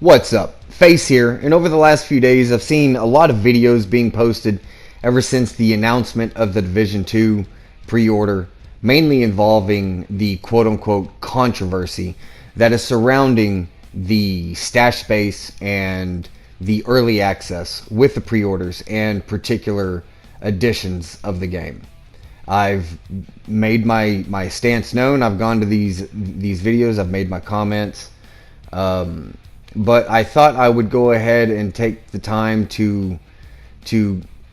What's up? Face here, and over the last few days I've seen a lot of videos being posted ever since the announcement of the Division 2 pre-order, mainly involving the quote-unquote controversy that is surrounding the stash space and the early access with the pre-orders and particular editions of the game. I've made my stance known. I've gone to these videos. I've made my comments. But I thought I would go ahead and take the time to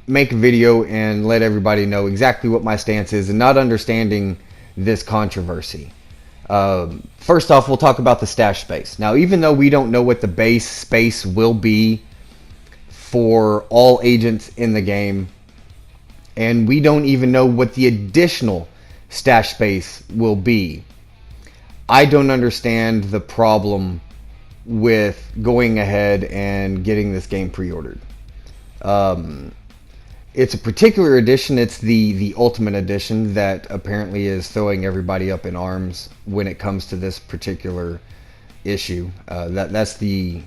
make a video and let everybody know exactly what my stance is and not understanding this controversy. First off, we'll talk about the stash space. Now, even though we don't know what the base space will be for all agents in the game, and we don't even know what the additional stash space will be, I don't understand the problem with going ahead and getting this game pre-ordered. It's a particular edition. It's the Ultimate Edition that apparently is throwing everybody up in arms when it comes to this particular issue. That's the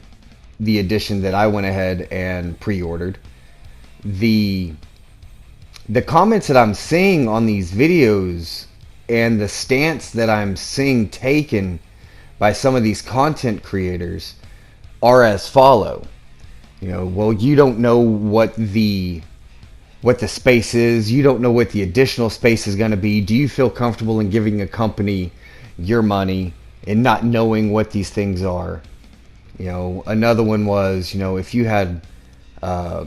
edition that I went ahead and pre-ordered. The comments that I'm seeing on these videos and the stance that I'm seeing taken by some of these content creators are as follow. Well, you don't know what the space is. You don't know what the additional space is going to be. Do you feel comfortable in giving a company your money and not knowing what these things are? Another one was, if you had a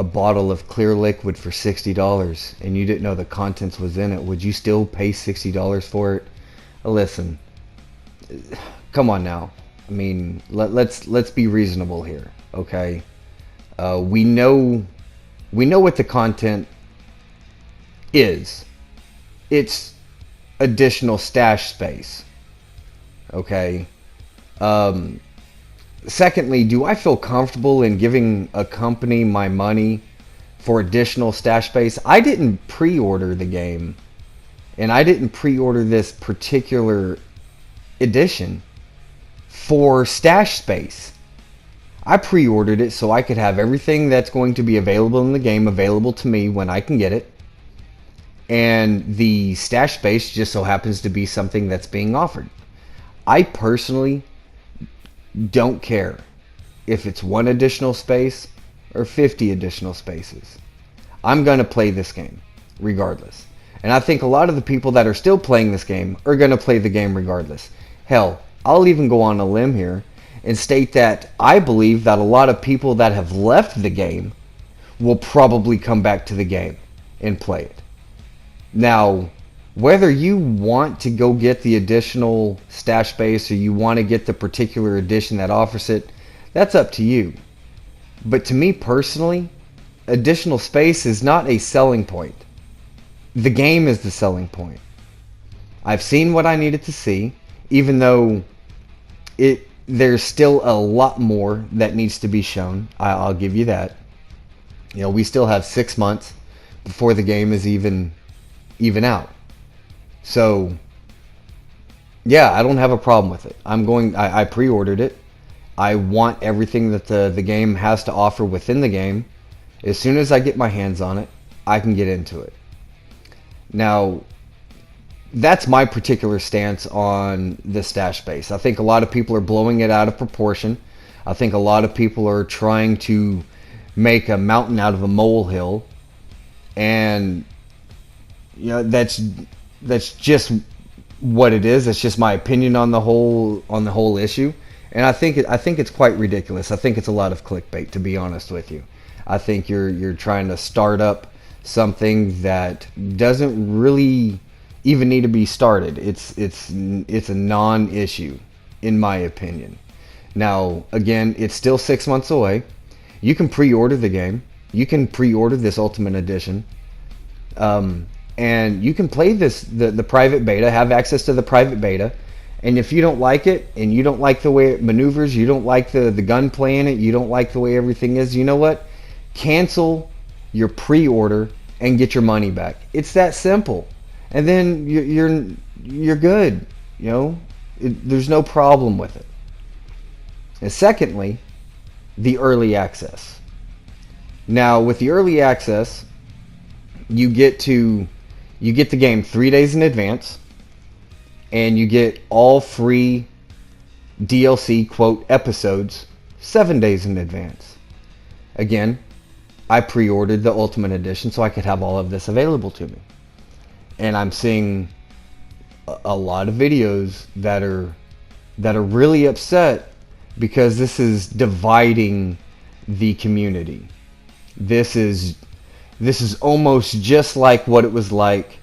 bottle of clear liquid for $60 and you didn't know the contents was in it, would you still pay $60 for it? Listen, come on now. I mean, let's be reasonable here, okay? We know what the content is. It's additional stash space, okay? Secondly, do I feel comfortable in giving a company my money for additional stash space? I didn't pre-order the game, and I didn't pre-order this particular edition for stash space. I pre-ordered it so I could have everything that's going to be available in the game available to me when I can get it, and the stash space just so happens to be something that's being offered. I personally don't care if it's one additional space or 50 additional spaces. I'm going to play this game regardless. And I think a lot of the people that are still playing this game are going to play the game regardless. Hell, I'll even go on a limb here and state that I believe that a lot of people that have left the game will probably come back to the game and play it. Now, whether you want to go get the additional stash space or you want to get the particular edition that offers it, that's up to you. But to me personally, additional space is not a selling point. The game is the selling point. I've seen what I needed to see, even though there's still a lot more that needs to be shown. I'll give you that. We still have 6 months before the game is even out. So, yeah, I don't have a problem with it. I pre-ordered it. I want everything that the game has to offer within the game. As soon as I get my hands on it, I can get into it. Now, that's my particular stance on the stash space. I think a lot of people are blowing it out of proportion. I think a lot of people are trying to make a mountain out of a molehill. And, that's just what it is. It's just my opinion on the whole issue, and I think it's quite ridiculous. I think it's a lot of clickbait, to be honest with you. I think you're trying to start up something that doesn't really even need to be started. It's a non-issue, in my opinion. Now, again, it's still 6 months away. You can pre-order the game. You can pre-order this Ultimate Edition. And you can play the private beta, have access to the private beta. And if you don't like it, and you don't like the way it maneuvers, you don't like the gunplay in it, you don't like the way everything is, you know what? Cancel your pre-order and get your money back. It's that simple. And then you're good. There's no problem with it. And secondly, the early access. Now, with the early access, you get the game 3 days in advance, and you get all free DLC quote episodes 7 days in advance. Again, I pre-ordered the Ultimate Edition so I could have all of this available to me. And I'm seeing a lot of videos that are really upset because this is dividing the community. This is almost just like what it was like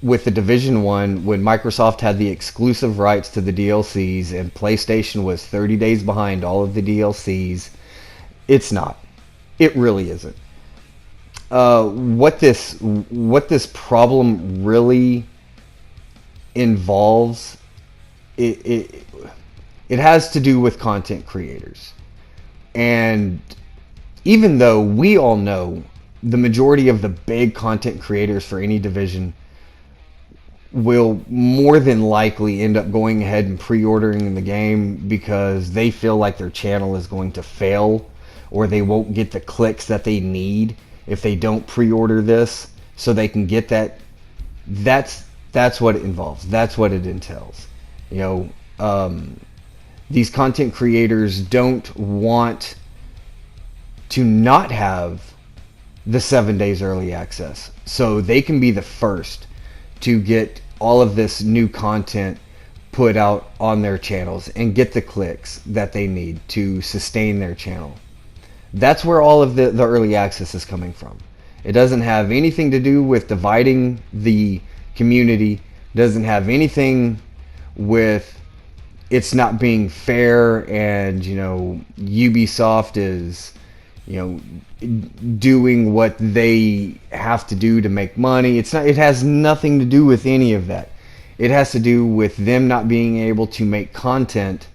with the Division 1 when Microsoft had the exclusive rights to the DLCs and PlayStation was 30 days behind all of the DLCs. It's not. It really isn't. What this problem really involves, it has to do with content creators. And even though we all know the majority of the big content creators for any division will more than likely end up going ahead and pre-ordering the game because they feel like their channel is going to fail or they won't get the clicks that they need if they don't pre-order this so they can get that. That's what it involves. That's what it entails. You know, these content creators don't want to not have the 7 days early access so they can be the first to get all of this new content put out on their channels and get the clicks that they need to sustain their channel. That's where all of the early access is coming from. It doesn't have anything to do with dividing the community. It doesn't have anything with it's not being fair and, you know, Ubisoft is, you know, doing what they have to do to make money. It's not. It has nothing to do with any of that. It has to do with them not being able to make content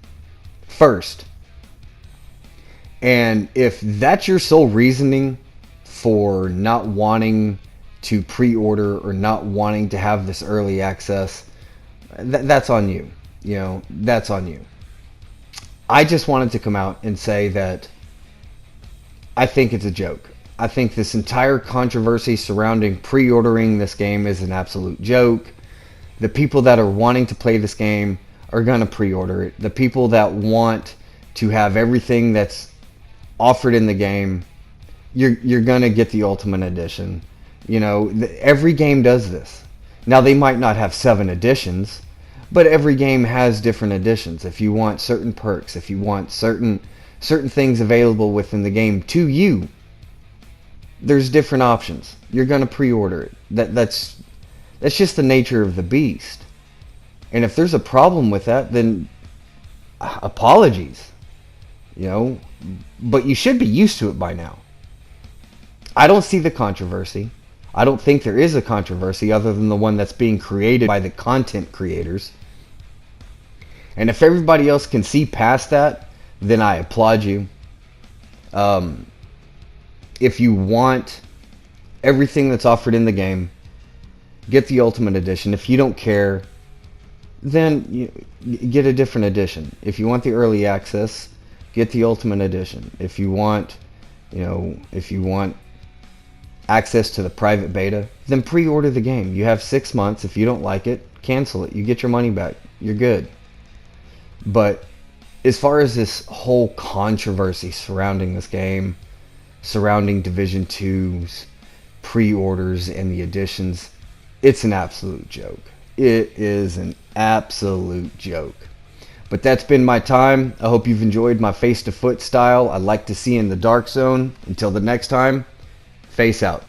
first. And if that's your sole reasoning for not wanting to pre-order or not wanting to have this early access, that's on you. You know, that's on you. I just wanted to come out and say that I think it's a joke. I think this entire controversy surrounding pre-ordering this game is an absolute joke. The people that are wanting to play this game are going to pre-order it. The people that want to have everything that's offered in the game, you're going to get the Ultimate Edition. You know, every game does this. Now, they might not have 7 editions, but every game has different editions. If you want certain perks, if you want certain things available within the game to you, there's different options. You're going to pre-order it. That's just the nature of the beast. And if there's a problem with that, then apologies. You know, but you should be used to it by now. I don't see the controversy. I don't think there is a controversy other than the one that's being created by the content creators. And if everybody else can see past that, then I applaud you. If you want everything that's offered in the game, get the Ultimate Edition. If you don't care, then get a different edition. If you want the early access, get the Ultimate Edition. If you want, access to the private beta, then pre-order the game. You have 6 months. If you don't like it, cancel it. You get your money back. You're good. But as far as this whole controversy surrounding this game, surrounding Division 2's pre-orders and the editions, it's an absolute joke. It is an absolute joke. But that's been my time. I hope you've enjoyed my face-to-foot style. I'd like to see in the dark zone. Until the next time, face out.